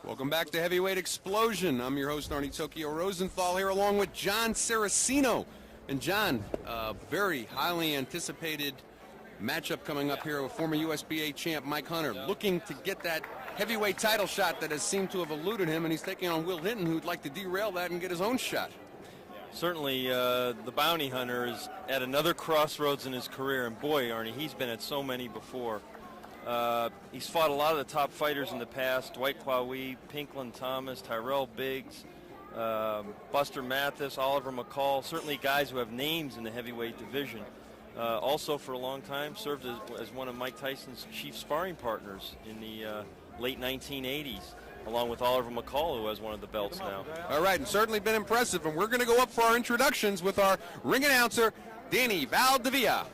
Welcome back to Heavyweight Explosion. I'm your host, Arnie Tokyo Rosenthal, here along with John Saraceno. And John, very highly anticipated matchup coming up here with former USBA champ Mike Hunter, looking to get that heavyweight title shot that has seemed to have eluded him, and he's taking on Will Hinton, who'd like to derail that and get his own shot. Certainly, the bounty hunter is at another crossroads in his career, and boy, Arnie, he's been at so many before. He's fought a lot of the top fighters in the past: Dwight Quawee, Pinklin Thomas, Tyrell Biggs, Buster Mathis, Oliver McCall. Certainly guys who have names in the heavyweight division. Also, for a long time, served as one of Mike Tyson's chief sparring partners in the late 1980s, along with Oliver McCall, who has one of the belts now. All right, and certainly been impressive. And we're going to go up for our introductions with our ring announcer, Danny Valdivia.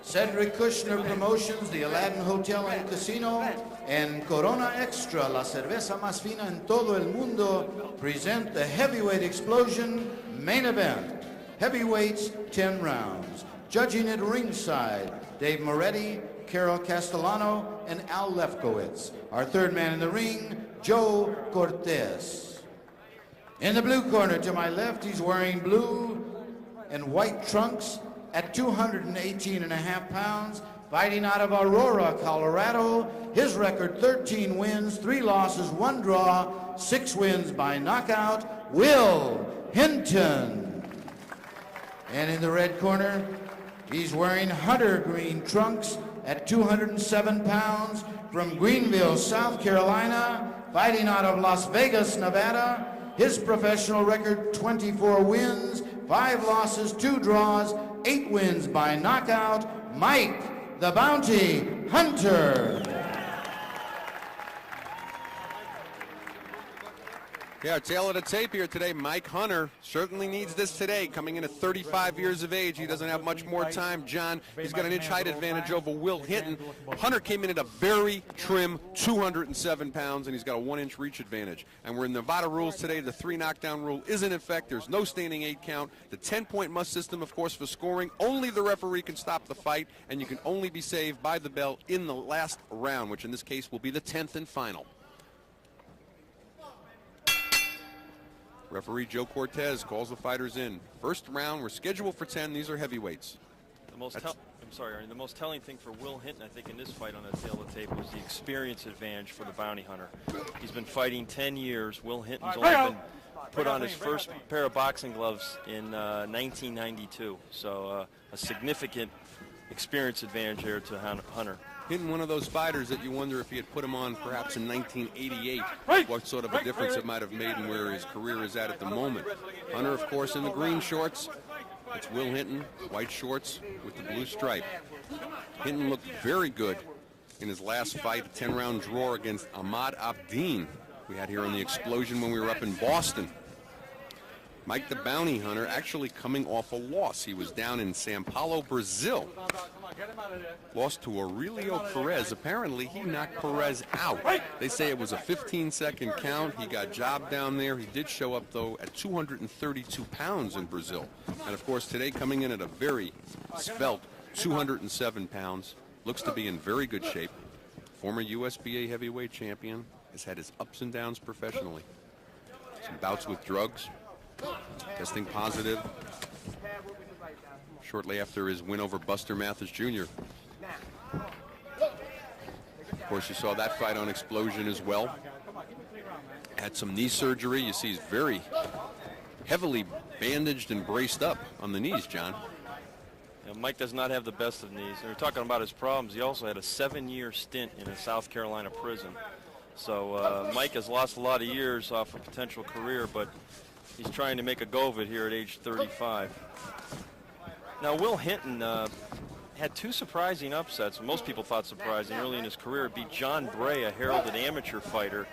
Cedric Kushner Promotions, the Aladdin Hotel and Casino, and Corona Extra, la cerveza más fina en todo el mundo, present the Heavyweight Explosion main event. Heavyweights, 10 rounds. Judging at ringside, Dave Moretti, Carol Castellano, and Al Lefkowitz. Our third man in the ring, Joe Cortez. In the blue corner to my left, he's wearing blue and white trunks at 218.5 pounds, fighting out of Aurora, Colorado. His record, 13 wins, 3 losses, 1 draw, 6 wins by knockout, Will Hinton. And in the red corner, he's wearing hunter green trunks at 207 pounds from Greenville, South Carolina, fighting out of Las Vegas, Nevada. His professional record, 24 wins, 5 losses, 2 draws, 8 wins by knockout, Mike the Bounty Hunter. Yeah, tail of the tape here today. Mike Hunter certainly needs this today. Coming in at 35 years of age, he doesn't have much more time. John, he's got an inch height advantage over Will Hinton. Hunter came in at a very trim 207 pounds, and he's got a 1-inch reach advantage. And we're in Nevada rules today. The 3 knockdown rule is in effect. There's no standing 8 count. The 10-point must system, of course, for scoring. Only the referee can stop the fight, and you can only be saved by the bell in the last round, which in this case will be the 10th and final. Referee Joe Cortez calls the fighters in. First round, we're scheduled for 10. These are heavyweights. The most telling thing for Will Hinton, I think, in this fight on the tail of the tape was the experience advantage for the bounty hunter. He's been fighting 10 years. Will Hinton's only been put on his first pair of boxing gloves in 1992. So a significant experience advantage there to Hunter. Hinton, one of those fighters that you wonder if he had put him on perhaps in 1988, what sort of a difference it might have made in where his career is at the moment. Hunter, of course, in the green shorts. It's Will Hinton, white shorts with the blue stripe. Hinton looked very good in his last fight, a 10-round draw against Ahmad Abdin we had here on the Explosion when we were up in Boston. Mike the Bounty Hunter actually coming off a loss. He was down in Sao Paulo, Brazil. Lost to Aurelio Perez. Apparently, he knocked Perez out. They say it was a 15-second count. He got jobbed down there. He did show up, though, at 232 pounds in Brazil. And, of course, today coming in at a very svelte 207 pounds. Looks to be in very good shape. Former USBA heavyweight champion. Has had his ups and downs professionally. Some bouts with drugs. Testing positive shortly after his win over Buster Mathis Jr. Of course, you saw that fight on Explosion as well. Had some knee surgery. You see he's very heavily bandaged and braced up on the knees, John. Yeah, Mike does not have the best of knees. And we're talking about his problems. He also had a 7-year stint in a South Carolina prison. So Mike has lost a lot of years off a potential career, but he's trying to make a go of it here at age 35. Now, Will Hinton had 2 surprising upsets. Most people thought surprising early in his career. Beat John Bray, a heralded amateur fighter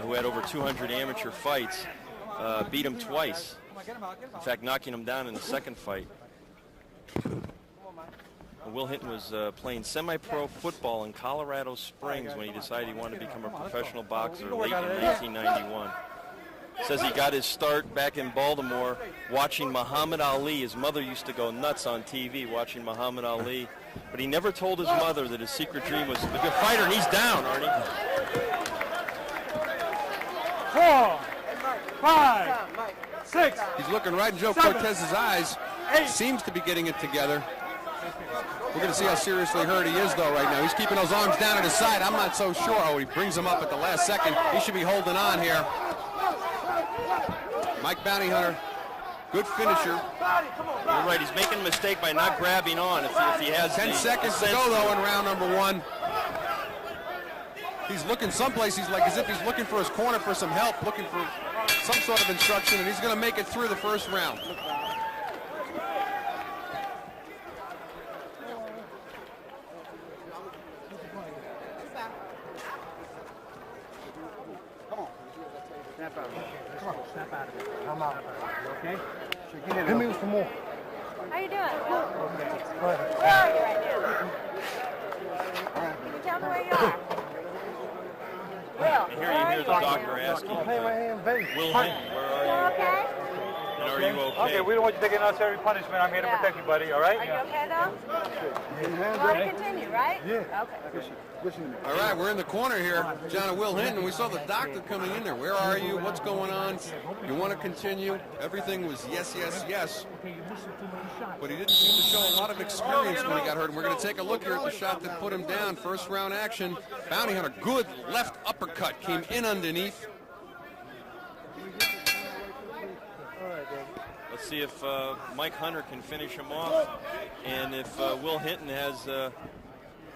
who had over 200 amateur fights. Beat him twice. In fact, knocking him down in the second fight. Will Hinton was playing semi-pro football in Colorado Springs when he decided he wanted to become a professional boxer late in 1991. Says he got his start back in Baltimore watching Muhammad Ali. His mother used to go nuts on TV watching Muhammad Ali, but he never told his mother that his secret dream was to be a fighter, and he's down, Arnie. 4, 5, 6. He's looking right in Joe 7, Cortez's eyes. 8. Seems to be getting it together. We're going to see how seriously hurt he is, though, right now. He's keeping those arms down at his side. I'm not so sure. Oh, he brings him up at the last second. He should be holding on here. Mike Bounty Hunter, good finisher. You're right. He's making a mistake by not grabbing on. If he has 10 seconds to go, though, in round number 1. He's looking someplace. He's like as if he's looking for his corner for some help, looking for some sort of instruction, and he's going to make it through the first round. Snap out of it. Come on, snap out of it. I'm out. Okay? Hit me with some more. How you doing? Okay. Go ahead. Where are you right now? Can you tell me where you are? Will, And here you hear the doctor asking Hey, my hand, baby. Will Hinton, where are you you? okay? And are you okay? Okay, we don't want you to take unnecessary punishment. I'm here to protect you, buddy, all right? Are you okay, though? You want to continue, right? Yeah. Okay. All right, we're in the corner here, John and Will Hinton. We saw the doctor coming in there. Where are you? What's going on? You want to continue? Everything was yes, yes, yes. But he didn't seem to show a lot of experience when he got hurt. And we're going to take a look here at the shot that put him down. First round action. Bounty Hunter, good left uppercut. Came in underneath. Let's see if Mike Hunter can finish him off, and if Will Hinton has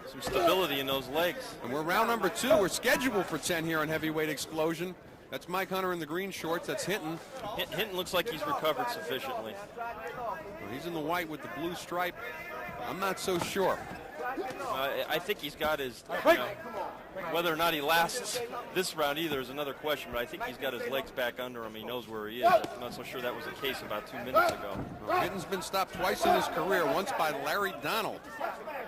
some stability in those legs. And we're round number 2. We're scheduled for 10 here on Heavyweight Explosion. That's Mike Hunter in the green shorts. That's Hinton. Hinton looks like he's recovered sufficiently. Well, he's in the white with the blue stripe. I'm not so sure. I think he's got his, whether or not he lasts this round either is another question, but I think he's got his legs back under him. He knows where he is. I'm not so sure that was the case about 2 minutes ago. Well, Hinton's been stopped twice in his career, once by Larry Donald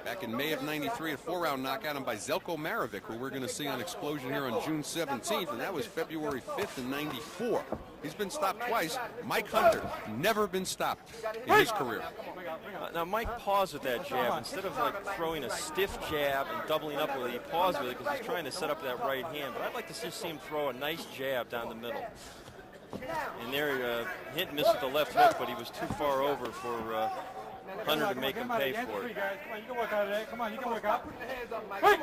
back in May of '93, a 4-round knockout, and by Zelko Marovic, who we're going to see on Explosion here on June 17th, and that was February 5th in '94. He's been stopped twice. Mike Hunter, never been stopped in his career. Now, Mike paused with that jab. Instead of like throwing a stiff jab and doubling up with it, he paused with it because he's trying to set up that right hand. But I'd like to just see him throw a nice jab down the middle. And there, Hinton missed with the left hook, but he was too far over for Hunter to make him pay for it. Come on, you can work out of there. Come on, you can work out. Hey!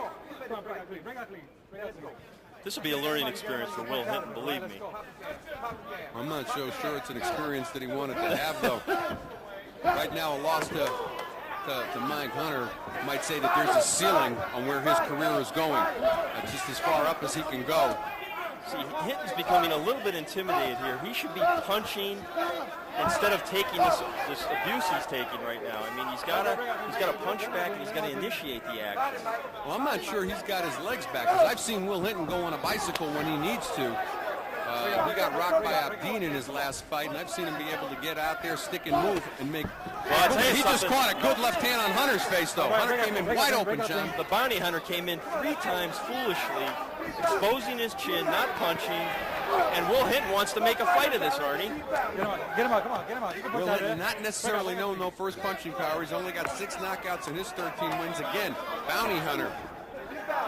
Come on, bring that clean. Bring that clean. Bring that clean. This will be a learning experience for Will Hinton, believe me. I'm not so sure it's an experience that he wanted to have, though. Right now, a loss to Mike Hunter might say that there's a ceiling on where his career is going. Just as far up as he can go. See, Hinton's becoming a little bit intimidated here. He should be punching instead of taking this abuse he's taking right now. I mean, he's got to punch back and he's got to initiate the action. Well, I'm not sure he's got his legs back, because I've seen Will Hinton go on a bicycle when he needs to. He got rocked by Abdeen in his last fight, and I've seen him be able to get out there, stick and move, and make. Well, he just caught a good left hand on Hunter's face, though. Hunter came in wide open, John. The bounty hunter came in 3 times foolishly, exposing his chin, not punching, and Will Hinton wants to make a fight of this, Arnie. Get him out, come on, get him out. You can Will Hinton not necessarily known no first punching power. He's only got 6 knockouts in his 13 wins. Again, bounty hunter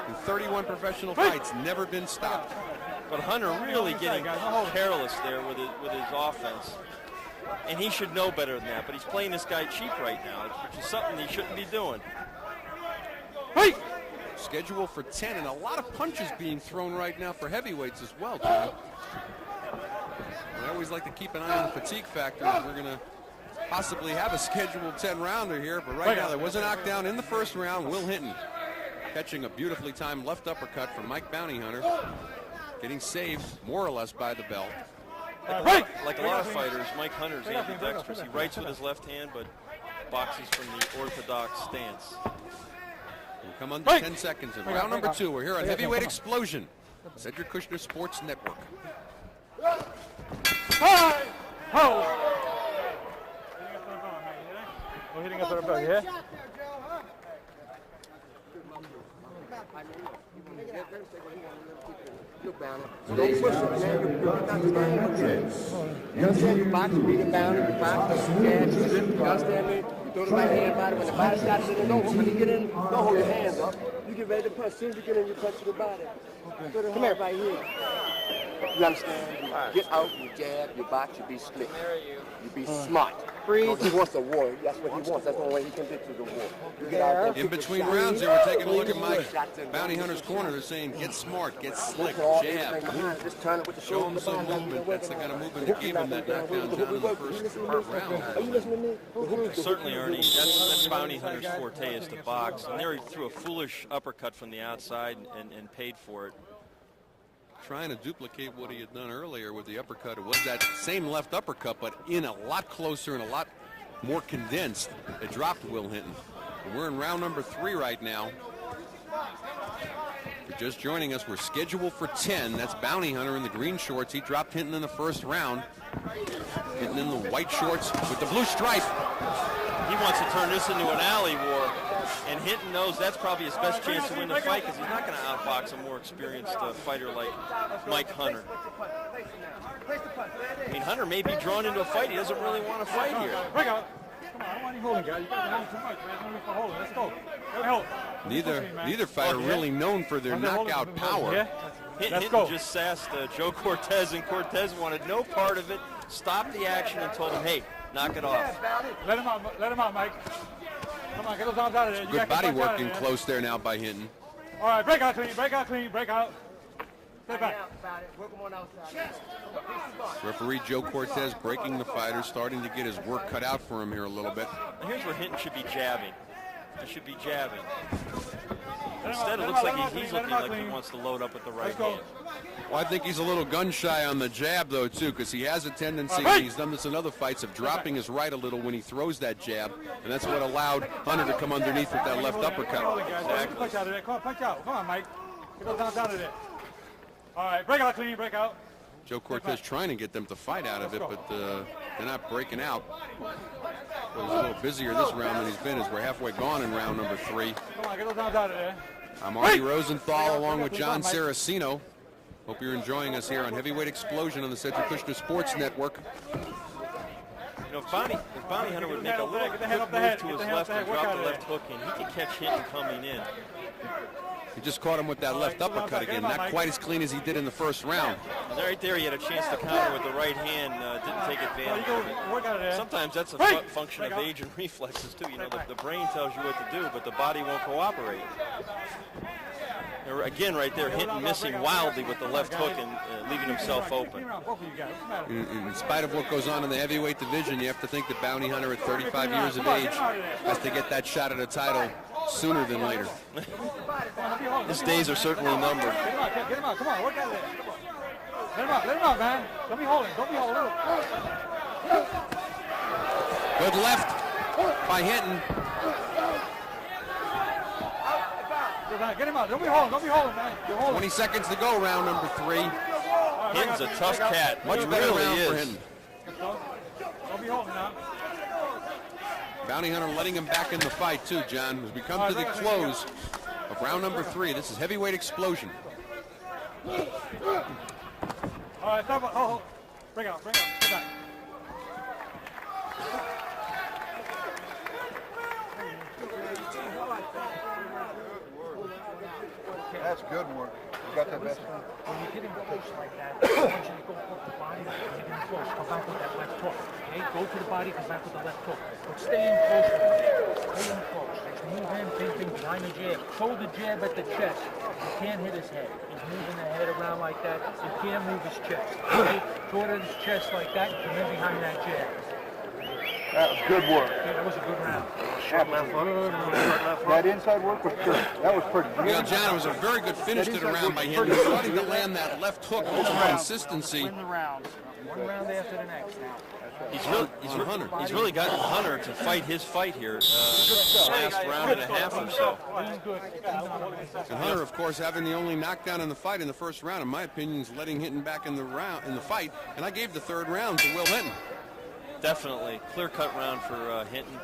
in 31 professional fights, never been stopped. But Hunter really getting careless there with his offense. And he should know better than that, but he's playing this guy cheap right now, which is something he shouldn't be doing. Hey! Scheduled for 10, and a lot of punches being thrown right now for heavyweights as well, John. I always like to keep an eye on the fatigue factor. We're going to possibly have a scheduled 10-rounder here, but right now there was a knockdown in the first round. Will Hinton catching a beautifully timed left uppercut from Mike Bounty Hunter, getting saved more or less by the bell. Like a lot of fighters, Mike Hunter's ambidextrous. He writes with his left hand, but boxes from the orthodox stance. We'll come under 10 seconds in round number 2. We're here on Heavyweight Explosion, Cedric Kushner Sports Network. Hi! Ho! We're hitting us on the back, yeah? Don't push it, man. You box, beat it down, you box, you understand me? You throw the right hand body. When the body stops in, when you get in, don't hold your hands up. You get ready to punch. As soon as you get in, you punch to the body. Come here, right here. You understand? You get out, you jab, you box, you be slick. You be smart. Freeze. He wants a war. That's what he wants. That's the only way he can get to the war. You get out there, In between rounds, they were taking a look at Mike Bounty Hunter's corner. They're saying, get smart, get slick, jab. Just turn it with the Show him some movement. That's the kind of movement that gave him that knockdown, John, in the first round. Are you listening to me? Certainly, Ernie. That's Bounty Hunter's forte is to box. And there he threw a foolish uppercut from the outside and paid for it. Trying to duplicate what he had done earlier with the uppercut. It was that same left uppercut, but in a lot closer and a lot more condensed. It dropped Will Hinton. And we're in round number 3 right now. If you're just joining us, we're scheduled for 10. That's Bounty Hunter in the green shorts. He dropped Hinton in the first round. Hinton in the white shorts with the blue stripe. He wants to turn this into an alley war. And Hinton knows that's probably his best chance to win the fight because he's not going to outbox a more experienced fighter like Mike Hunter. I mean, Hunter may be drawn into a fight. He doesn't really want to fight here. Break out. Come on, I don't want you holding, guys. You guys are holding too much, man. There's no need for holding. Let's go. Let me hold. Neither fighter really known for their knockout power. Hinton just sassed Joe Cortez, and Cortez wanted no part of it, stopped the action, and told him, hey, knock it off. Let him out, Mike. Come on, get those arms out of there. Good body work in close there now by Hinton. All right, break out clean, break out. Stay back. Referee Joe Cortez breaking the fighter, starting to get his work cut out for him here a little bit. Here's where Hinton should be jabbing. He should be jabbing. Instead, it looks like he's looking like he wants to load up with the right hand. Well, I think he's a little gun shy on the jab, though, too, because he has a tendency, he's done this in other fights, of dropping his right a little when he throws that jab, and that's what allowed Hunter to come underneath with that left uppercut. Exactly. Punch out of there. Come on, punch out. Come on, Mike. Get those arms out of there. All right, break out clean, break out. Joe Cortez trying to get them to fight out of it, but they're not breaking out. He's a little busier this round than he's been, as we're halfway gone in round number 3. Come on, get those arms out of there. I'm Artie Rosenthal along with John Saraceno. Hope you're enjoying us here on Heavyweight Explosion on the Cedric Kushner Sports Network. You know, if Bounty Hunter would make a little quick move to his left and drop the left hook in, he could catch Hinton coming in. He just caught him with that left uppercut again, not quite as clean as he did in the first round. And right there, he had a chance to counter with the right hand, didn't take advantage of it. Sometimes that's a function of age and reflexes, too. You know, the brain tells you what to do, but the body won't cooperate. Again, right there, Hinton missing wildly with the left hook and leaving himself open. In spite of what goes on in the heavyweight division, you have to think that Bounty Hunter at 35 years of age has to get that shot at a title sooner than later. His days are certainly numbered. Get him out, come on, work out there. Let him out, man. Don't be holding. Good left by Hinton. Get him out. Don't be holding, man. 20 seconds to go, round number 3. Hinton's a tough cat. Much better round for Hinton. Don't be holding now. Bounty Hunter letting him back in the fight, too, John. As we come to the close of round number 3, this is Heavyweight Explosion. All right, stop. Oh, bring out. Get back. That's good work. You got that best one? When you get in close like that, I want you to go hook the body, get in close, come back with that left hook. Okay, go to the body, come back with the left hook. But stay in close with him. Stay in close. Just move in, thinking behind the jab. Throw the jab at the chest. You can't hit his head. He's moving the head around like that. You can't move his chest. Okay? Throw it at his chest like that, come in behind that jab. That was good work. Yeah, that was a good round. That inside work was good. That was pretty good. You know, John, it was a very good finish to the round by Hinton. Starting to land that left hook with some consistency. Win the rounds. One round after the next now. He's really gotten Hunter to fight his fight here last round and a half or so. And Hunter, of course, having the only knockdown in the fight in the first round, in my opinion, is letting Hinton back in the fight. And I gave the third round to Will Hinton. Definitely. Clear-cut round for Hinton,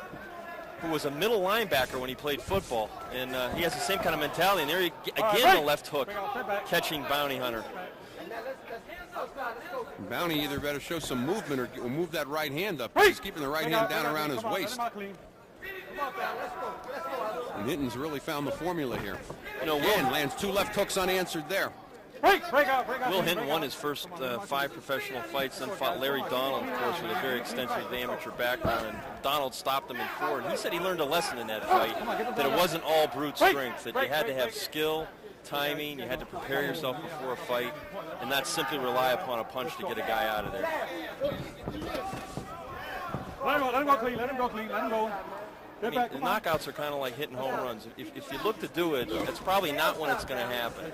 who was a middle linebacker when he played football. And he has the same kind of mentality. And there again, the left hook, catching Bounty Hunter. Bounty either better show some movement or move that right hand up. He's keeping the right hand down around his waist. And Hinton's really found the formula here. You know, Will lands 2 left hooks unanswered there. Will Hinton won his first 5 professional fights, then fought Larry Donald, of course, with a very extensive amateur background, and Donald stopped him in 4. And he said he learned a lesson in that fight, that it wasn't all brute strength, that you had to have skill, timing, you had to prepare yourself before a fight, and not simply rely upon a punch to get a guy out of there. Let him go clean, let him go clean, let him go. I mean, the knockouts are kind of like hitting home runs. If you look to do it, that's probably not when it's going to happen.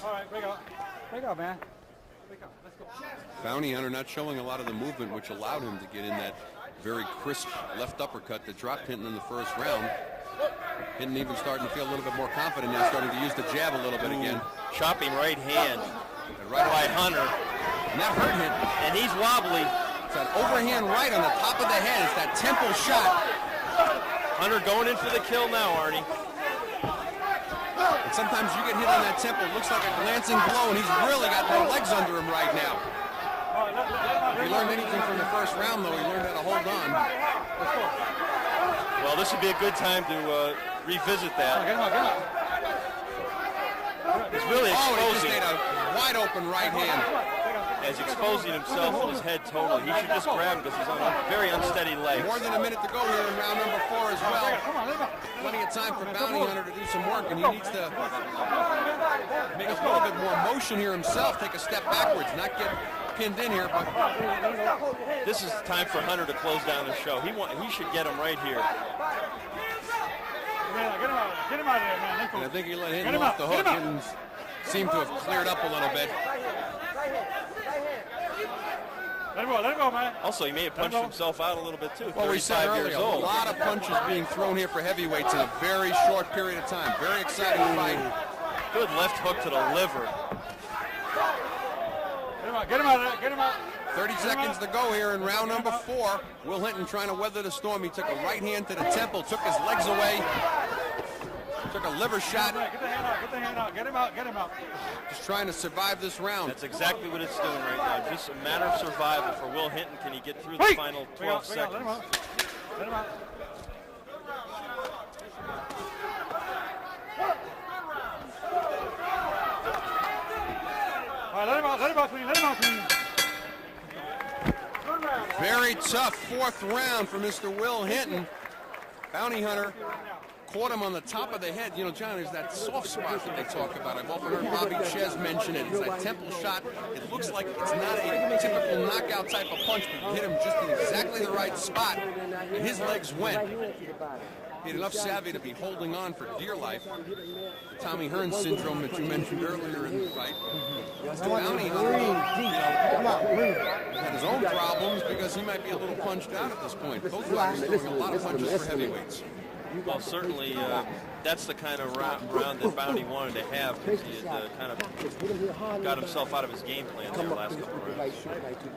All right, break out, man. Break out, let's go. Bounty Hunter not showing a lot of the movement, which allowed him to get in that very crisp left uppercut that dropped Hinton in the first round. Hinton even starting to feel a little bit more confident now, starting to use the jab a little bit again. Chopping right hand right by Hunter. And that hurt Hinton. And he's wobbly. It's that overhand right on the top of the head. It's that temple shot. Hunter going in for the kill now, Arnie. And sometimes you get hit on that temple. It looks like a glancing blow, and he's really got no legs under him right now. If he learned anything from the first round, though, he learned how to hold on. Well, this would be a good time to revisit that. He's really exposing. Oh, he just made a wide open right hand. As exposing himself with his head totally. He should just grab him because he's on a very unsteady leg. More than a minute to go here in round number 4 as well. Plenty of time for Bounty Hunter to do some work, and he needs to make a little bit more motion here himself, take a step backwards, not get pinned in here. But this is time for Hunter to close down the show. He should get him right here. Get him out of there, man. And I think he let Hinton off the hook. Hinton seemed to have cleared up a little bit. Let him go, man. Also, he may have punched himself out a little bit, too. Well, we said earlier, a lot of punches being thrown here for heavyweights in a very short period of time. Very exciting fight. Good left hook to the liver. Get him out of there. Get him out. 30 seconds to go here in round number 4. Will Hinton trying to weather the storm. He took a right hand to the temple, took his legs away, took a liver shot. Get the hand out. Get the hand out. Get him out. Get him out. Just trying to survive this round. That's exactly what it's doing right now. Just a matter of survival for Will Hinton. Can he get through the final 12 seconds? Let him out. Let him out. All right, let him out. Let him out clean. Let him out clean. Very tough 4th round for Mr. Will Hinton. Bounty Hunter caught him on the top of the head. You know, John, there's that soft spot that they talk about. I've often heard Bobby Ches mention it. It's that temple shot. It looks like it's not a typical knockout type of punch, but you hit him just in exactly the right spot, and his legs went. He had enough savvy to be holding on for dear life. The Tommy Hearn syndrome that you mentioned earlier in the fight. The Bounty Hunter, had his own problems because he might be a little punched out at this point. Both guys are throwing a lot of punches for heavyweights. Well, certainly that's the kind of round that Bounty wanted to have because he had kind of got himself out of his game plan there the last couple of rounds.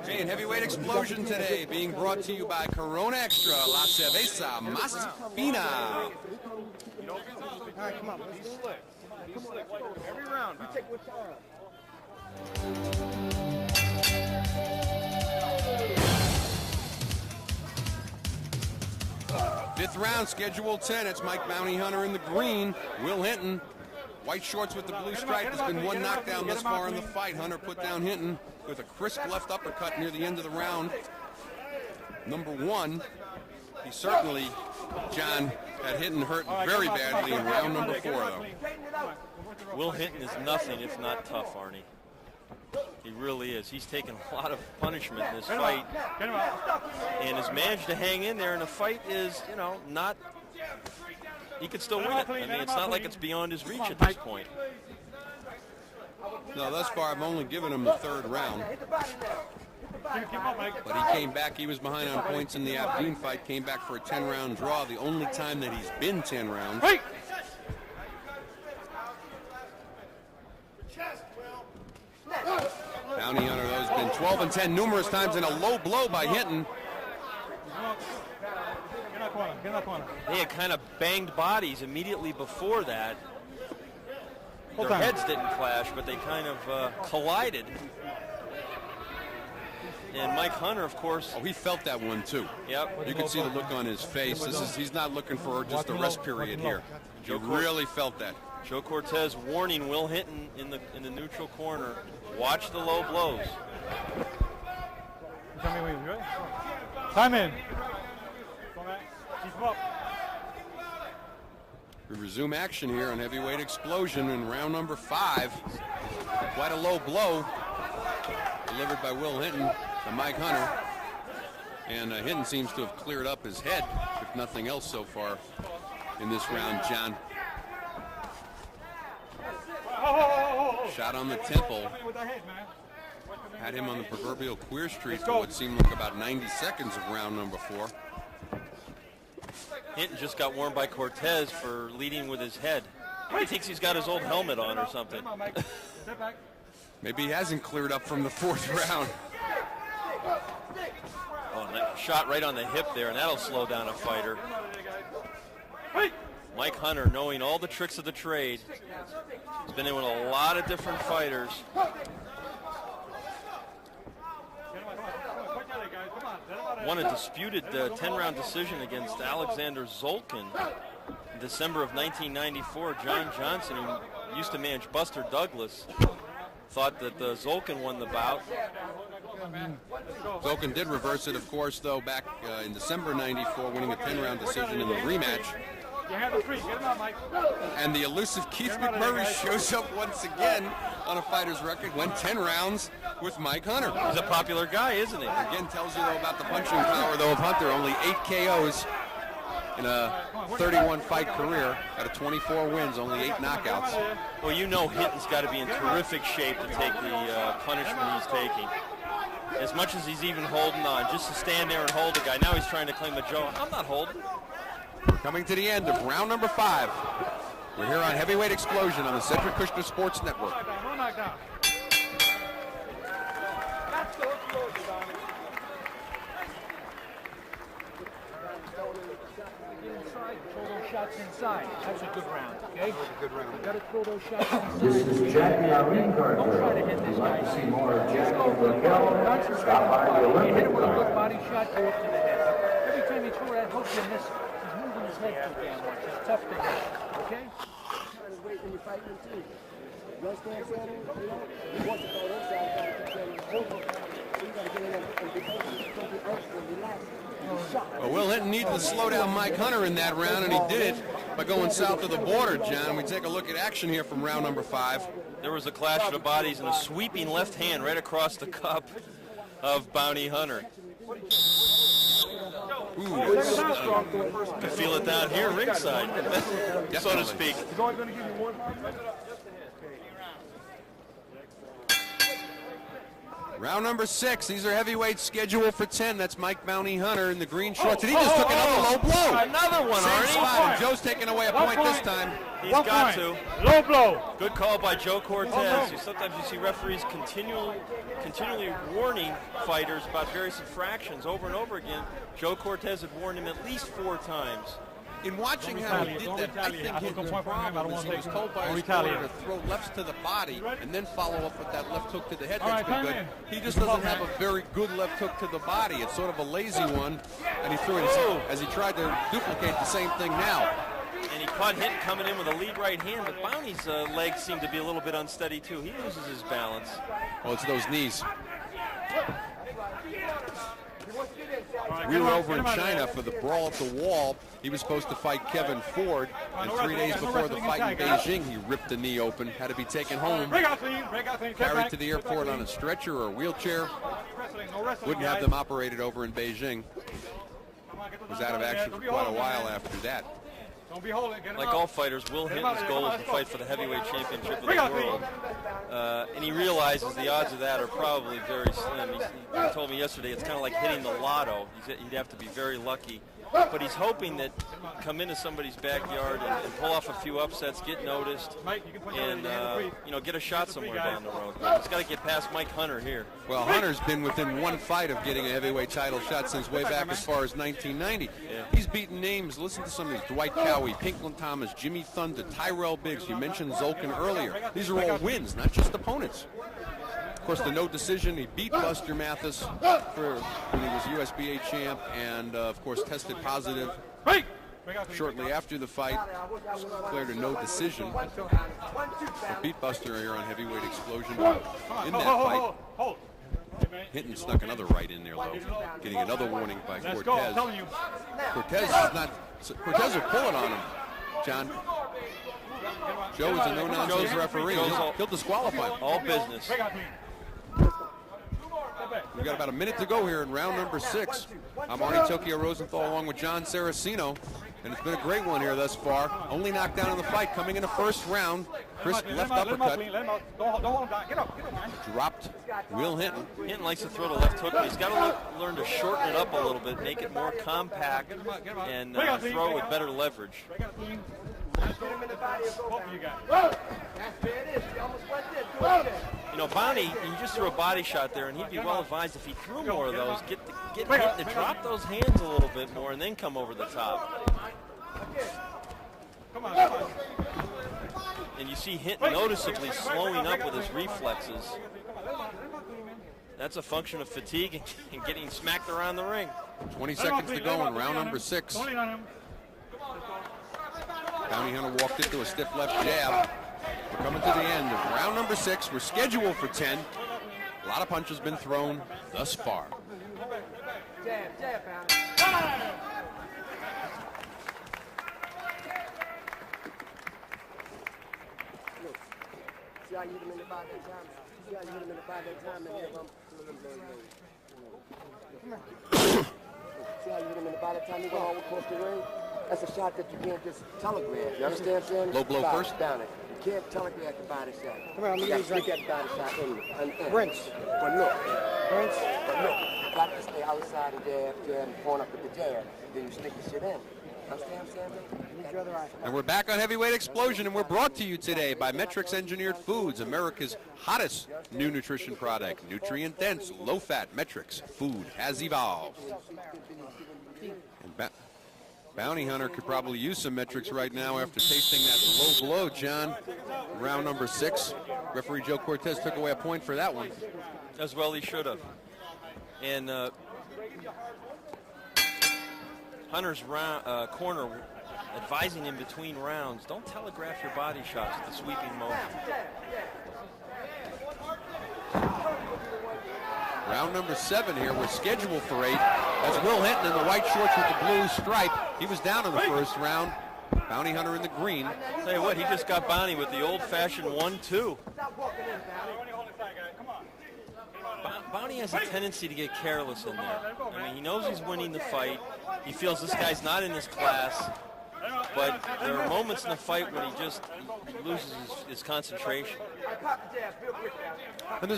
Hey, and Heavyweight Explosion today being brought to you by Corona Extra, La Cerveza Más Fina. All right, come on. He's slick. He's slick. Every round. You take your time. 5th round, schedule 10. It's Mike Bounty Hunter in the green. Will Hinton, white shorts with the blue stripe. There's been one knockdown thus far in the fight. Hunter put down Hinton with a crisp left uppercut near the end of the round. Number 1. He certainly, John, had Hinton hurt very badly in round number 4, though. Will Hinton is nothing if not tough, Arnie. He really is. He's taken a lot of punishment in this fight and has managed to hang in there, and the fight is, you know, not, he could still win it. I mean, it's not like it's beyond his reach at this point. No, thus far I've only given him the 3rd round. But he came back. He was behind on points in the Abdeen fight, came back for a 10-round draw, the only time that he's been 10 rounds. Bounty Hunter, though, has been 12-10 numerous times in a low blow by Hinton. They had kind of banged bodies immediately before that. Their heads didn't clash, but they kind of collided. And Mike Hunter, of course. Oh, he felt that one too. Yep. You could see the look on his face. He's not looking for just a rest period here. He really felt that. Joe Cortez warning Will Hinton in the neutral corner. Watch the low blows. Time in. We resume action here on Heavyweight Explosion in round number 5. Quite a low blow delivered by Will Hinton to Mike Hunter. And Hinton seems to have cleared up his head, if nothing else so far in this round, John. Shot on the temple. Had him on the proverbial queer street for what seemed like about 90 seconds of round number 4. Hinton just got warned by Cortez for leading with his head. He thinks he's got his old helmet on or something. Maybe he hasn't cleared up from the 4th round. Oh, that shot right on the hip there, and that'll slow down a fighter. Mike Hunter, knowing all the tricks of the trade, has been in with a lot of different fighters. Won a disputed 10-round decision against Alexander Zolkin in December of 1994. John Johnson, who used to manage Buster Douglas, thought that Zolkin won the bout. Zolkin did reverse it, of course, though, back in December 94, winning a 10-round decision in the rematch. And the elusive Keith McMurray shows up once again on a fighter's record, went 10 rounds with Mike Hunter. He's a popular guy, isn't he? Again, tells you, though, about the punching power, though, of Hunter. Only 8 KOs in a 31-fight career out of 24 wins, only 8 knockouts. Well, you know Hinton's got to be in terrific shape to take the punishment he's taking. As much as he's even holding on, just to stand there and hold a guy. Now he's trying to claim the Joe. I'm not holding. We're coming to the end of round number 5. We're here on Heavyweight Explosion on the Cedric Kushner Sports Network. Shots inside. That's a good round, okay? That was a good round. You gotta throw those shots inside. This is Jackie, our ring card. Don't try to hit this guy. To see more of Jackie Go. Raquel. Stop by the You Olympic hit him with a Club. good body shot, go up to the head. Every time you throw that hook, you miss. He's moving his head too damn much. It's tough to hit, okay? Well, Will Hinton needed to slow down Mike Hunter in that round, and he did it by going south of the border, John. We take a look at action here from round number 5. There was a clash of the bodies and a sweeping left hand right across the cup of Bounty Hunter. Ooh, Can feel it down here ringside, so to speak. round number 6. These are heavyweights scheduled for 10. That's Mike Bounty Hunter in the green shorts. And he just took another low blow. Another one, Same Arnie. spot, and Joe's taking away a point this time. He's got to. Low blow. Good call by Joe Cortez. Sometimes you see referees continually warning fighters about various infractions over and over again. Joe Cortez had warned him at least 4 times. In watching how he did that, I think his problem is he was told by his corner to throw lefts to the body and then follow up with that left hook to the head. That's been good. He just doesn't have a very good left hook to the body. It's sort of a lazy one, and he threw it as he tried to duplicate the same thing now. And he caught Hinton coming in with a lead right hand, but Bounty's legs seem to be a little bit unsteady too. He loses his balance. Oh, it's those knees. We were over in China for the Brawl at the Wall. He was supposed to fight Kevin Ford, and 3 days before the fight in Beijing, he ripped the knee open, had to be taken home, carried to the airport on a stretcher or a wheelchair. Wouldn't have them operated over in Beijing. Was out of action for quite a while after that. Like all fighters, Will Hinton's goal is to fight for the heavyweight championship of the world. And he realizes the odds of that are probably very slim. He told me yesterday it's kind of like hitting the lotto. He'd have to be very lucky. But he's hoping that come into somebody's backyard and pull off a few upsets, get noticed, and get a shot somewhere down the road. But he's got to get past Mike Hunter here. Well, Hunter's been within 1 fight of getting a heavyweight title shot since way back as far as 1990. Yeah. He's beaten names. Listen to some of these: Dwight Cowie, Pinklin Thomas, Jimmy Thunder, Tyrell Biggs. You mentioned Zolkin earlier. These are all wins, not just opponents. course, the no decision, he beat Buster Mathis when he was USBA champ, and of course tested positive shortly after the fight. Declared a no decision. Beat Buster here on heavyweight explosion. In that fight, Hinton snuck another right in there, though, getting another warning by Cortez. Cortez will pull it on him, John. Joe is a no-nonsense referee. He'll disqualify him. All business. We've got about a minute to go here in round number 6. I'm Arnie Tokyo Rosenthal along with John Saraceno, and it's been a great one here thus far. Only knocked down in the fight coming in the first round. Crisp left uppercut. Dropped Will Hinton. Hinton likes to throw the left hook, but he's got to learn to shorten it up a little bit, make it more compact, and throw with better leverage. You know, Bonnie, you just threw a body shot there, and he'd be well advised if he threw more of those, get Hinton to drop those hands a little bit more and then come over the top. And you see Hinton noticeably slowing up with his reflexes. That's a function of fatigue and getting smacked around the ring. 20 seconds to go in round number 6. Bounty Hunter walked into a stiff left jab. We're coming to the end of round number 6. We're scheduled for 10. A lot of punches been thrown thus far. See how you hit him in the body that time? See how you hit him in the body that time? See how you hit him in the body that time? You go all across the ring? That's a shot that you can't just telegraph. You understand what I'm saying? Low blow first? Down it. You can't telegraph the body shot. Come on, you got to stick that body shot in. Rinse. But look. Rinse. But look. You got to stay outside and jab, and point up with the jab. Then you stick the shit in. Understand what I'm saying? And we're back on Heavyweight Explosion, and we're brought to you today by Metrics Engineered Foods, America's hottest new nutrition product. Nutrient-dense, low-fat Metrics food has evolved. And Bounty Hunter could probably use some Metrics right now after tasting that low blow, John. Round number 6. Referee Joe Cortez took away a point for that one. As well he should have. And Hunter's corner advising him between rounds, don't telegraph your body shots with the sweeping motion. Round number 7 here. We're scheduled for 8. That's Will Hinton in the white shorts with the blue stripe. He was down in the first round. Bounty Hunter in the green. Tell you what, he just got Bonnie with the old-fashioned 1-2. Bounty has a tendency to get careless in there. I mean, he knows he's winning the fight. He feels this guy's not in his class. But there are moments in the fight when he just loses his concentration. And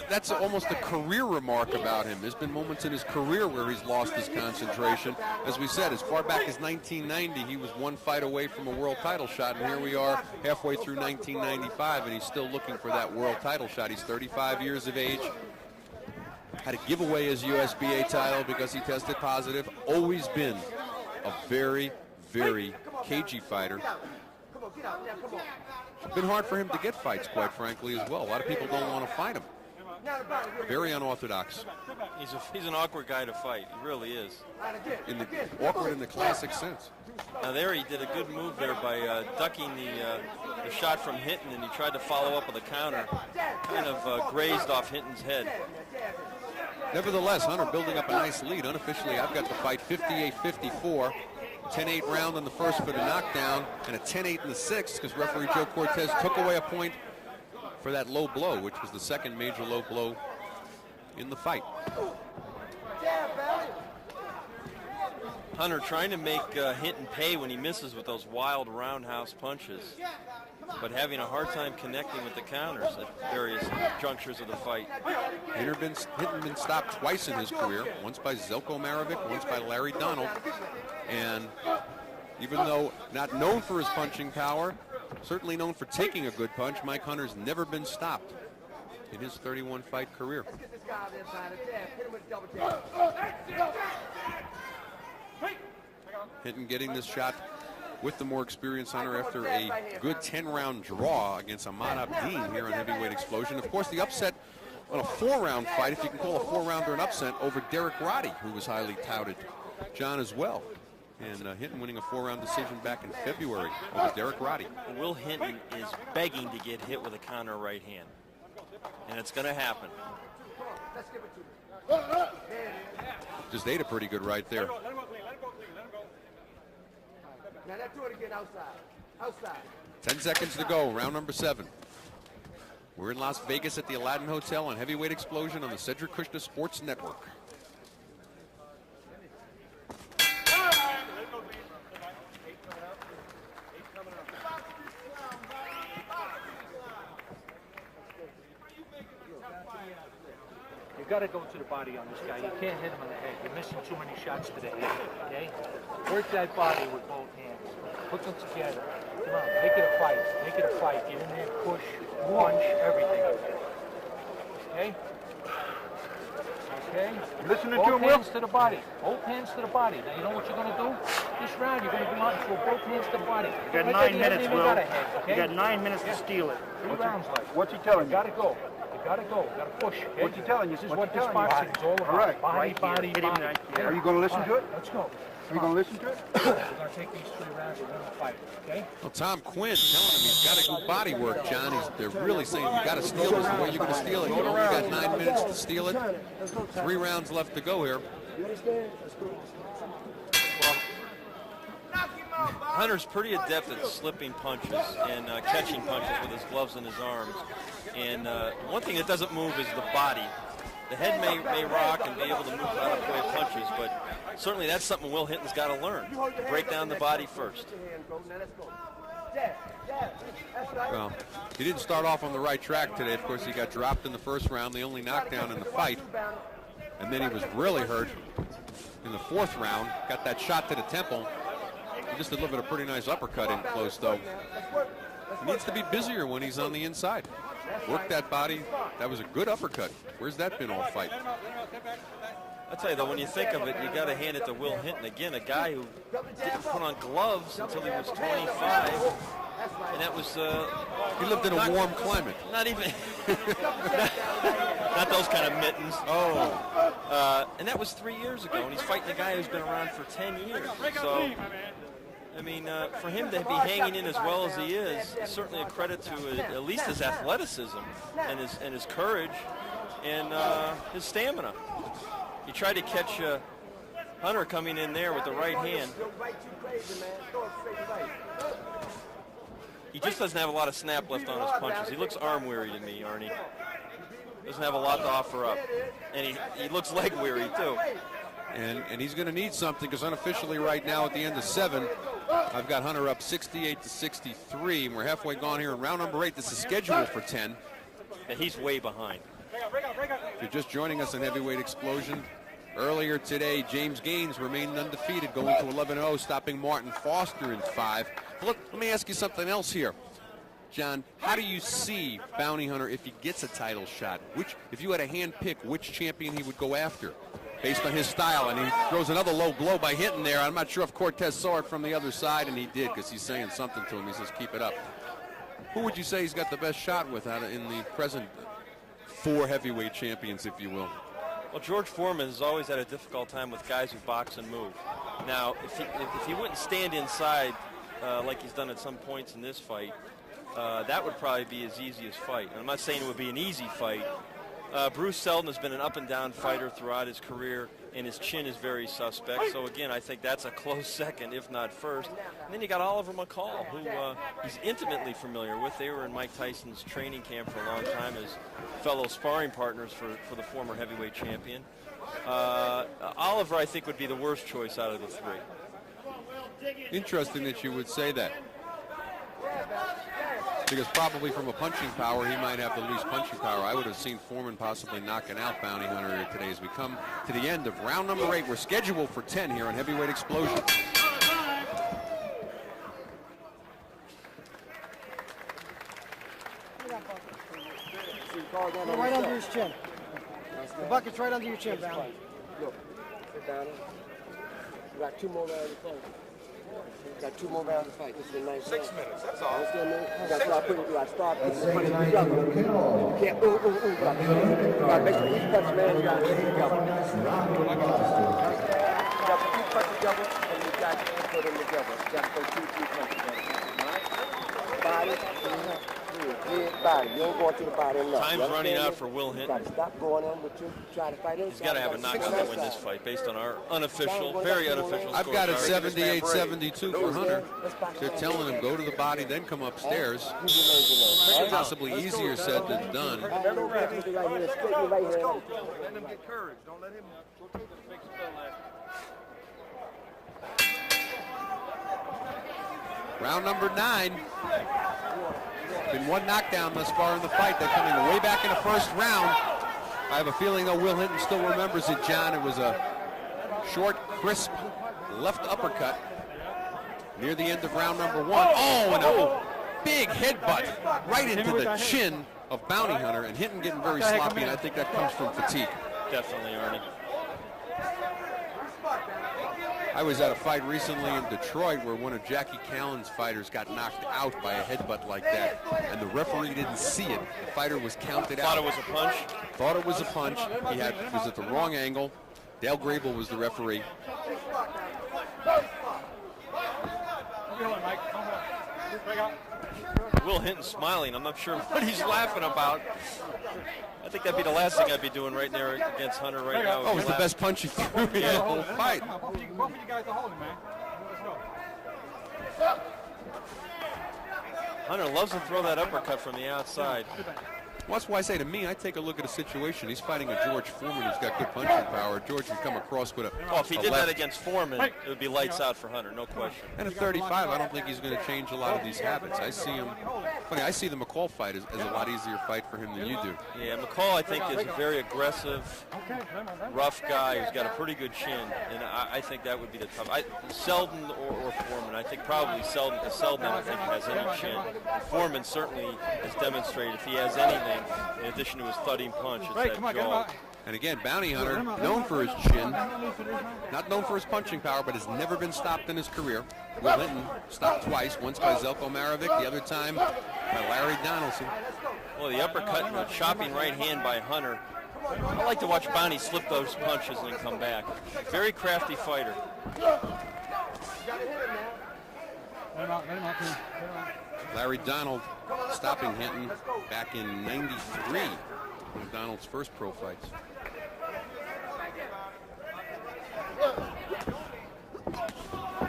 that's almost a career remark about him. There's been moments in his career where he's lost his concentration. As we said, as far back as 1990, he was one fight away from a world title shot, and here we are halfway through 1995, and he's still looking for that world title shot. He's 35 years of age. Had to give away his USBA title because he tested positive. Always been a very, very cagey fighter. It's been hard for him to get fights, quite frankly, as well. A lot of people don't want to fight him. Very unorthodox. He's an awkward guy to fight. He really is. Awkward in the classic sense. Now there he did a good move there by ducking the shot from Hinton, and he tried to follow up with a counter. Kind of grazed off Hinton's head. Nevertheless, Hunter building up a nice lead. Unofficially, I've got the fight 58-54. 10-8 round in the first for the knockdown, and a 10-8 in the sixth because referee Joe Cortez took away a point for that low blow, which was the second major low blow in the fight. Hunter trying to make Hinton pay when he misses with those wild roundhouse punches, but having a hard time connecting with the counters at various junctures of the fight. Hinton been stopped twice in his career, once by Zelko Marovic, once by Larry Donald. And even though not known for his punching power, certainly known for taking a good punch, Mike Hunter's never been stopped in his 31-fight career. Hinton getting this shot with the more experienced Hunter after a good 10-round draw against Ahmad Abdin here on Heavyweight Explosion. Of course, the upset on a 4-round fight, if you can call a 4-rounder an upset, over Derek Roddy, who was highly touted, John, as well. And Hinton winning a 4-round decision back in February over Derek Roddy. Will Hinton is begging to get hit with a counter right hand. And it's going to happen. Just ate a pretty good right there. Now let's do it again outside. Outside. 10 seconds to go, round number 7. We're in Las Vegas at the Aladdin Hotel on Heavyweight Explosion on the Cedric Kushner Sports Network. You got to go to the body on this guy. You can't hit him in the head. You're missing too many shots today. Okay? Work that body with both hands. Put them together. Come on, make it a fight. Make it a fight. Get in there, push, punch, everything. Okay? Okay? Listening to Both him, Will? hands to the body. Both hands to the body. Now you know what you're going to do? This round you're going to go out and throw both hands to the body. You got 9 minutes, Will. You got 9 minutes to steal it. 3 rounds left. What's he telling You you? got to go. You got to go. You got to push. Okay? What's he telling you? This is What's what he this telling you? boxing is all about. All right. Body, Right body, here. Hit him body. right Are you going to listen to it? Let's go. Are you going to listen to it? We're going to take these 3 rounds and win the fight. Okay? Well, Tom Quinn telling him he's got to go body work, John. They're really saying you got to steal this. The way you're going to steal it. You only got 9 minutes to steal it. 3 rounds left to go here. Hunter's pretty adept at slipping punches and catching punches with his gloves in his arms. And one thing that doesn't move is the body. The head may rock and be able to move out of the way of punches, but certainly that's something Will Hinton's got to learn. To break down the body first. Well, he didn't start off on the right track today. Of course, he got dropped in the first round, the only knockdown in the fight. And then he was really hurt in the 4th round. Got that shot to the temple. He just delivered a pretty nice uppercut in close, though. He needs to be busier when he's on the inside. Work that body. That was a good uppercut. Where's that been all fight? I'll tell you, though, when you think of it, you got to hand it to Will Hinton. Again, a guy who didn't put on gloves until he was 25. And that was... he lived in a warm climate. Not even... not those kind of mittens. Oh. And that was 3 years ago, and he's fighting a guy who's been around for 10 years. So, I mean, for him to be hanging in as well as he is certainly a credit to at least his athleticism and his courage and his stamina. He tried to catch Hunter coming in there with the right hand. He just doesn't have a lot of snap left on his punches. He looks arm weary to me, Arnie. Doesn't have a lot to offer up. And he looks leg weary, too. And he's going to need something, because unofficially right now at the end of 7, I've got Hunter up 68-63. And we're halfway gone here in round number 8. This is scheduled for 10. And he's way behind. If you're just joining us in Heavyweight Explosion, earlier today, James Gaines remained undefeated, going to 11-0, stopping Martin Foster in 5. Look, let me ask you something else here. John, how do you see Bounty Hunter if he gets a title shot? If you had a hand pick, which champion he would go after based on his style? And he throws another low blow by Hinton there. I'm not sure if Cortez saw it from the other side, and he did, because he's saying something to him. He says, keep it up. Who would you say he's got the best shot with out in the present 4 heavyweight champions, if you will? Well, George Foreman has always had a difficult time with guys who box and move. Now, if he wouldn't stand inside like he's done at some points in this fight, that would probably be his easiest fight. And I'm not saying it would be an easy fight. Bruce Seldon has been an up-and-down fighter throughout his career, and his chin is very suspect. So, again, I think that's a close second, if not first. And then you got Oliver McCall, who he's intimately familiar with. They were in Mike Tyson's training camp for a long time as fellow sparring partners for the former heavyweight champion. Oliver, I think, would be the worst choice out of the 3. Interesting that you would say that. Because probably from a punching power, he might have the least punching power. I would have seen Foreman possibly knocking out Bounty Hunter here today as we come to the end of round number 8. We're scheduled for 10 here on Heavyweight Explosion. Right under his chin. The bucket's right under your chin, Bounty. Look, sit down. You got 2 more rounds to play. Got 2 more rounds to fight. This is a nice 6 minutes, that's all. Understand me? That's why I put it. I start Let's putting say the goodnight punches to together. Raquel. You can't you gotta make sure each punch lands, you gotta take it together. Round of applause to her. You got to put each punch together, and you got to put them together. You got to put 2, 3 punches together. All right? Body, head, body. You don't go into the body enough. Time's running out for Will You Hinton. got to stop going in with you, try to fight inside. He's got to have a knockout to win this fight based on our unofficial, very unofficial I've got it scorecard. 78-72 for Hunter. They're telling him go to the body, then come upstairs. Possibly easier said than done. Right here, straight your right hand. Let him get courage. Don't let him go take the big spell last. Round number 9. Been 1 knockdown thus far in the fight. They're coming way back in the first round. I have a feeling, though, Will Hinton still remembers it, John. It was a short, crisp left uppercut near the end of round number 1. Oh, and a big headbutt right into the chin of Bounty Hunter, and Hinton getting very sloppy, and I think that comes from fatigue. Definitely, Arnie. I was at a fight recently in Detroit where one of Jackie Callan's fighters got knocked out by a headbutt like that, and the referee didn't see it. The fighter was counted out. Thought it was a punch. Thought it was a punch. He was at the wrong angle. Dale Grable was the referee. Will Hinton smiling. I'm not sure what he's laughing about. I think that'd be the last thing I'd be doing right there against Hunter right now. Oh, it was the best punch he threw in the whole fight. Both of you guys are holding, man. Let's go. Hunter loves to throw that uppercut from the outside. Well, that's why I say to me, I take a look at a situation. He's fighting a George Foreman who's got good punching power. George would come across with a Oh, if he a did left. that against Foreman, it would be lights out for Hunter, no question. And at 35, I don't think he's going to change a lot of these habits. I see him. Funny, I see the McCall fight as a lot easier fight for him than you do. Yeah, McCall, I think, is a very aggressive, rough guy who's got a pretty good chin, and I think that would be the tough. Selden or Foreman. I think probably Selden, because Selden, I don't think, has any chin. Foreman certainly has demonstrated if he has anything, in addition to his thudding punch, it's that jaw. And again, Bounty Hunter, known for his chin, not known for his punching power, but has never been stopped in his career. Will Hinton stopped twice, once by Zelko Marovic, the other time by Larry Donaldson. Well, the uppercut and the chopping right hand by Hunter. I like to watch Bounty slip those punches and then come back. Very crafty fighter. Larry Donald stopping Hinton back in '93, one of Donald's first pro fights.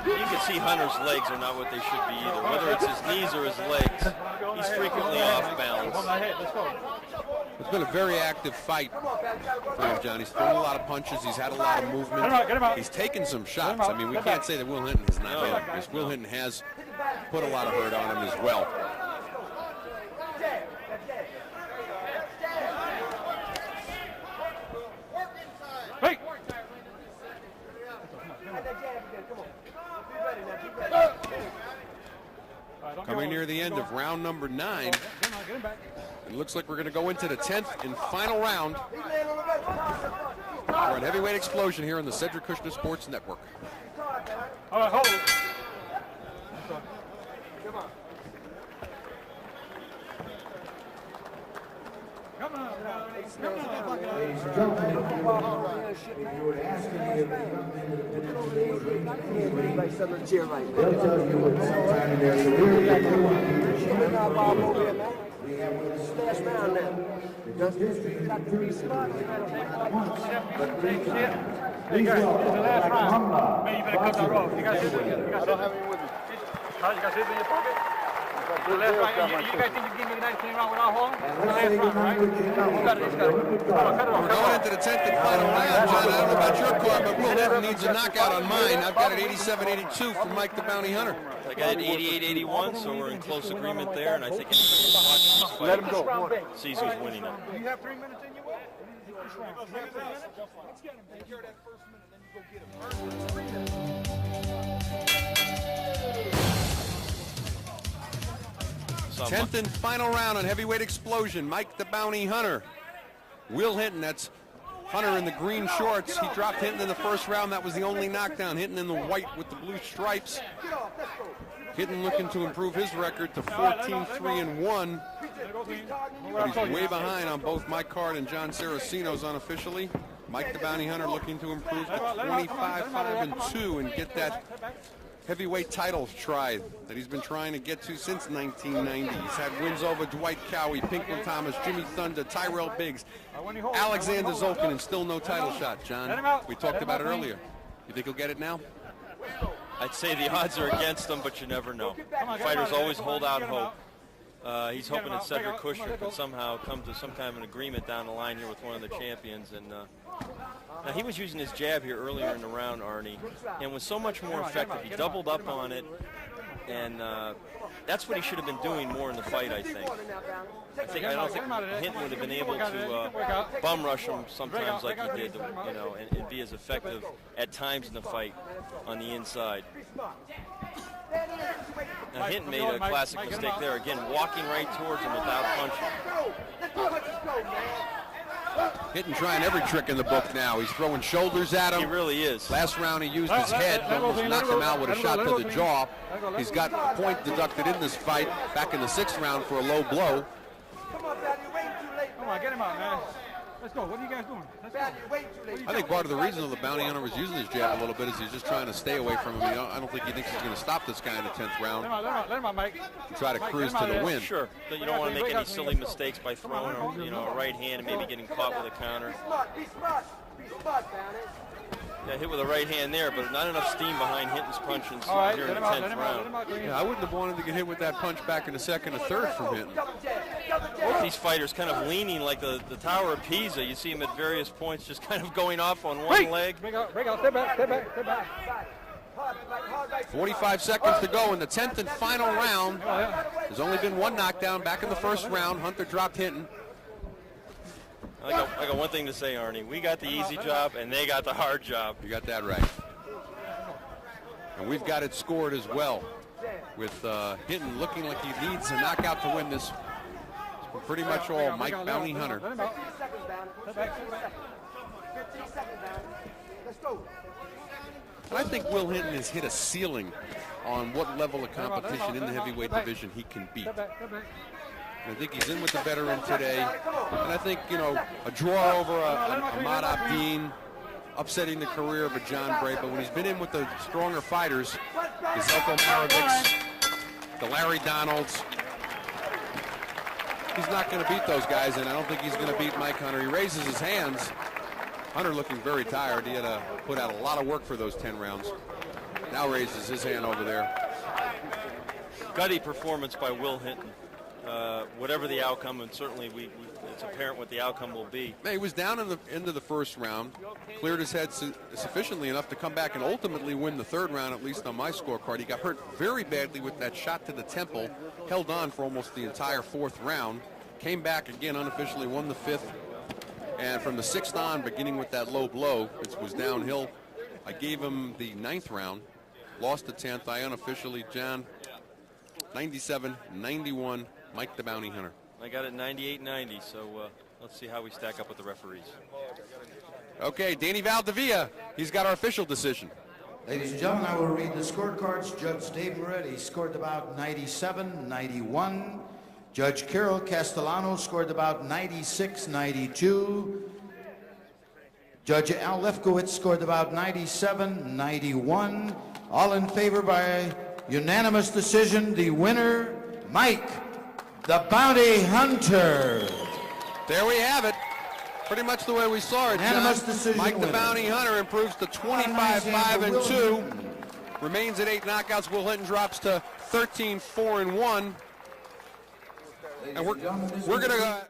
You can see Hunter's legs are not what they should be either. Whether it's his knees or his legs, he's frequently off balance. It's been a very active fight for him, John. He's thrown a lot of punches. He's had a lot of movement. He's taken some shots. I mean, we can't say that Will Hinton has not been, because Will Hinton has put a lot of hurt on him as well. Hey! Coming near the end of round number 9. It looks like we're going to go into the 10th and final round. We're on Heavyweight Explosion here on the Cedric Kushner Sports Network. All right, hold it. Come on. Ladies and gentlemen, if you were to ask any of the young men that have been in today's ring, they'll tell you at some time in their career that they want to be the champion. We have with us today the history of the first once, but three times. Please welcome Humba. Man, you better cut that rope. You got scissors? You got scissors? You got scissors in your pocket? The left right. You guys think you give me the 19 round without hauling? And let's say goodnight to Jim. We're going into the 10th and final round, John. I don't know about your card, but Will Hinton needs a knockout on mine. I've got it 87-82 for Mike the Bounty Hunter. I got it 88-81, so we're in close agreement there, and I think anyone who's watching this fight sees who's winning it. You have 3 minutes in your way? Let's get him. Take care of that first minute, then you go get him. So 10th and final round on Heavyweight Explosion. Mike the Bounty Hunter. Will Hinton, that's Hunter in the green shorts. He dropped Hinton in the first round. That was the only knockdown. Hinton in the white with the blue stripes. Hinton looking to improve his record to 14-3-1. But he's way behind on both my card and John Saraceno's unofficially. Mike the Bounty Hunter looking to improve to 25-5-2 and get that heavyweight title try that he's been trying to get to since 1990. He's had wins over Dwight Cowie, Pinklon Thomas, Jimmy Thunder, Tyrell Biggs, Alexander Zolkin, and still no title shot, John. We talked about it earlier. You think he'll get it now? I'd say the odds are against him, but you never know. Fighters always hold out hope. He's hoping that Cedric Kushner could somehow come to some kind of an agreement down the line here with one of the champions. And now he was using his jab here earlier in the round, Arnie, and was so much more effective. He doubled up on it, and that's what he should have been doing more in the fight, I think. I don't think Hinton would have been able to bum rush him sometimes like he did, and be as effective at times in the fight on the inside. Now Hinton made a classic mistake there, again, walking right towards him without punching. Hinton trying every trick in the book now. He's throwing shoulders at him. He really is. Last round he used his head and almost knocked him out with a shot to the jaw. He's got a point deducted in this fight back in the 6th round for a low blow. Come on, get him out, man. Let's go. What are you guys doing? Let's go. I think part of the reason the Bounty Hunter was using his jab a little bit is he's just trying to stay away from him. I don't think he thinks he's going to stop this guy in the 10th round. Let him out, Mike. Try to cruise to the win. Sure. You don't want to make any silly mistakes by throwing a right hand and maybe getting caught with a counter. Be smart, Bounty. Yeah, hit with a right hand there, but not enough steam behind Hinton's punches here in the 10th round. Yeah, I wouldn't have wanted to get hit with that punch back in the 2nd or 3rd from Hinton. Both these fighters kind of leaning like the Tower of Pisa. You see them at various points just kind of going off on one leg. Break out, step back. 45 seconds to go in the 10th and final round. There's only been one knockdown back in the 1st round. Hunter dropped Hinton. I got one thing to say, Arnie. We got the easy job, and they got the hard job. You got that right. And we've got it scored as well, with Hinton looking like he needs a knockout to win this. It's pretty much all Mike Bounty Hunter. 15 seconds, Bounty. 15 seconds, Bounty. Let's go. And I think Will Hinton has hit a ceiling on what level of competition in the heavyweight division he can beat. I think he's in with the veteran today. And I think, a draw over Ahmad Abdin, upsetting the career of a John Bray. But when he's been in with the stronger fighters, the Zelko Marovics, the Larry Donalds, he's not going to beat those guys, and I don't think he's going to beat Mike Hunter. He raises his hands. Hunter looking very tired. He had to put out a lot of work for those 10 rounds. Now raises his hand over there. Gutty performance by Will Hinton. Whatever the outcome, and certainly it's apparent what the outcome will be. He was down in the end of the 1st round, cleared his head sufficiently enough to come back and ultimately win the 3rd round, at least on my scorecard. He got hurt very badly with that shot to the temple, held on for almost the entire 4th round, came back again unofficially, won the 5th, and from the 6th on, beginning with that low blow, it was downhill. I gave him the 9th round, lost the 10th. I unofficially, John, 97-91. Mike the Bounty Hunter. I got it 98-90, so let's see how we stack up with the referees. Okay, Danny Valdivia, he's got our official decision. Ladies and gentlemen, I will read the scorecards. Judge Dave Moretti scored about 97-91. Judge Carol Castellano scored about 96-92. Judge Al Lefkowitz scored about 97-91. All in favor by unanimous decision. The winner, Mike the Bounty Hunter. There we have it. Pretty much the way we saw it, John. Mike the Bounty Hunter improves to 25-5-2. Remains at 8 knockouts. Will Hinton drops to 13-4-1. And we're going to